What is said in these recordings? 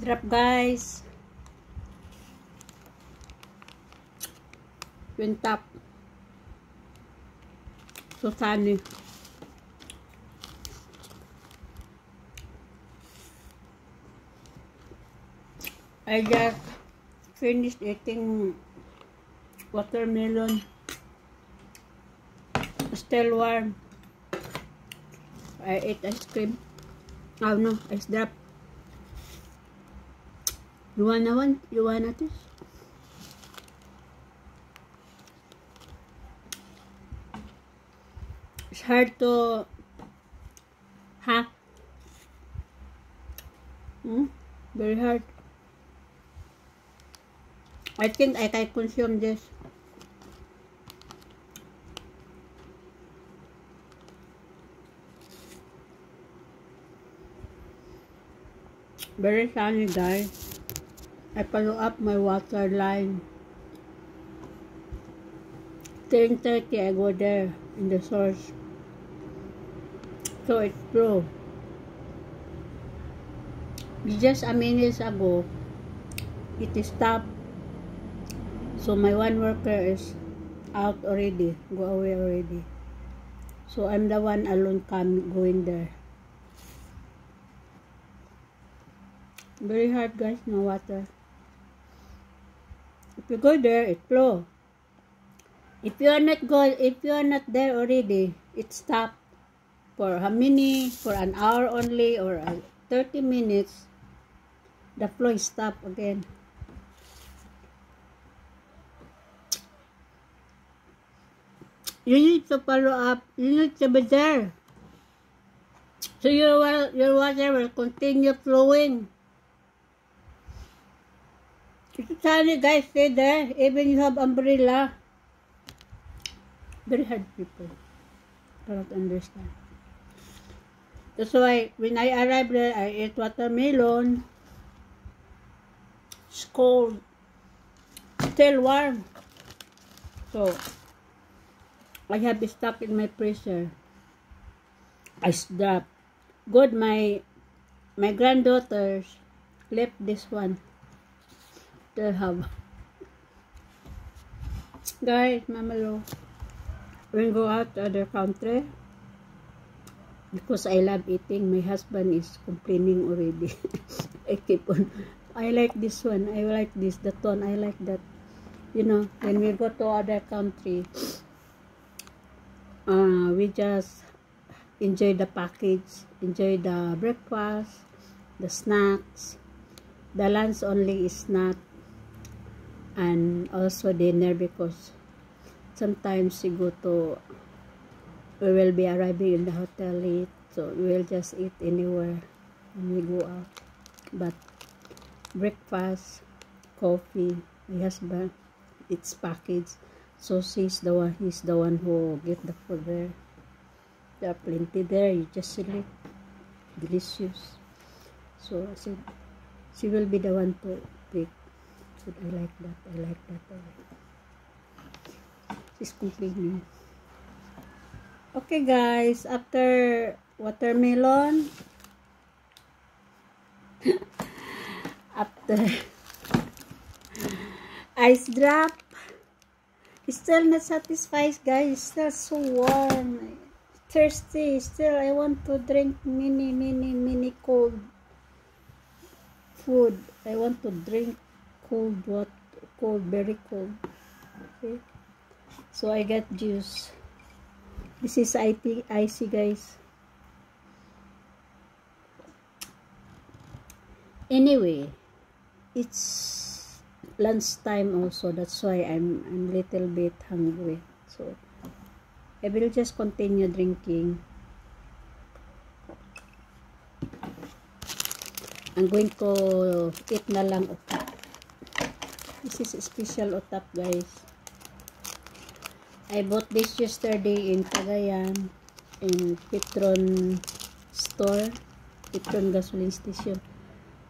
Drop guys. Twin top. So sunny. I just finished eating watermelon. Still warm. I ate ice cream. Oh no, ice drop. You wanna one? You wanna this? It's hard to hack. Very hard. I think I can consume this. Very sunny guys. I follow up my water line. 10:30 I go there in the source. So it's true. Just a minute ago, it is stopped. So my one worker is out already, go away already. So I'm the one alone going there. Very hard guys, no water. If you go there, it flow. If you are not there already, it stop for how many? For an hour only or 30 minutes. The flow is stop again. You need to follow up. You need to be there. So your water will continue flowing. It's sunny guys, stay there. Even you have umbrella. Very hard people. Cannot understand. That's why when I arrived there, I ate watermelon. It's cold. Still warm. So I have it stuck in my freezer. Ice drop. Good, my granddaughters left this one. They have. Guys, Mamalo, when go out to other country, because I love eating, my husband is complaining already. I keep on. I like this one. I like this. The tone. I like that. You know, when we go to other country, we just enjoy the package, enjoy the breakfast, the snacks. The lunch only is not, and also dinner, because sometimes we will be arriving in the hotel late, so we will just eat anywhere when we go out. But breakfast, coffee, my husband, it's packaged. So he's the one who get the food there. There are plenty there. You just select. Delicious. So I said, she will be the one to pick. But I like that. I like that. I like that. She's complaining. Okay guys, after watermelon, after ice drop, it's still not satisfied guys. It's still so warm. Thirsty. Still I want to drink mini cold food. I want to drink cold water, very cold. Okay. So I got juice. This is icy guys. Anyway, it's lunchtime also. That's why I'm little bit hungry. So I will just continue drinking. I'm going to eat na lang utap. This is a special utap guys. I bought this yesterday in Cagayan, in Petron store, Petron gasoline station.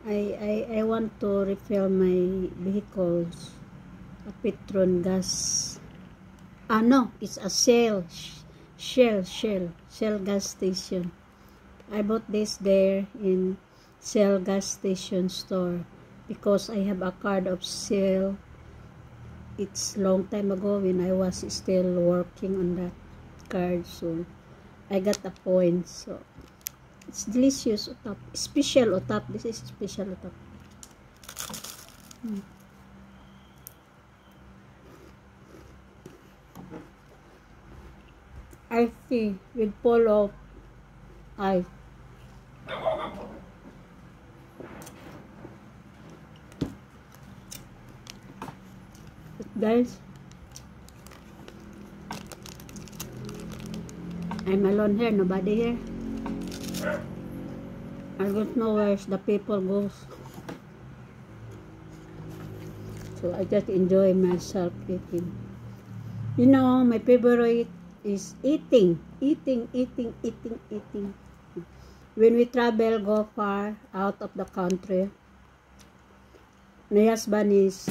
I want to refill my vehicles. A Petron gas. No, it's a Shell gas station. I bought this there in Shell gas station store because I have a card of Shell. It's long time ago when I was still working on that card, so I got a point. So it's delicious utap, special utap. This is special utap. I see with full of ice. Guys, I'm alone here, nobody here. I don't know where the people goes. So I just enjoy myself eating. You know, my favorite is eating. When we travel, go far out of the country, my husband is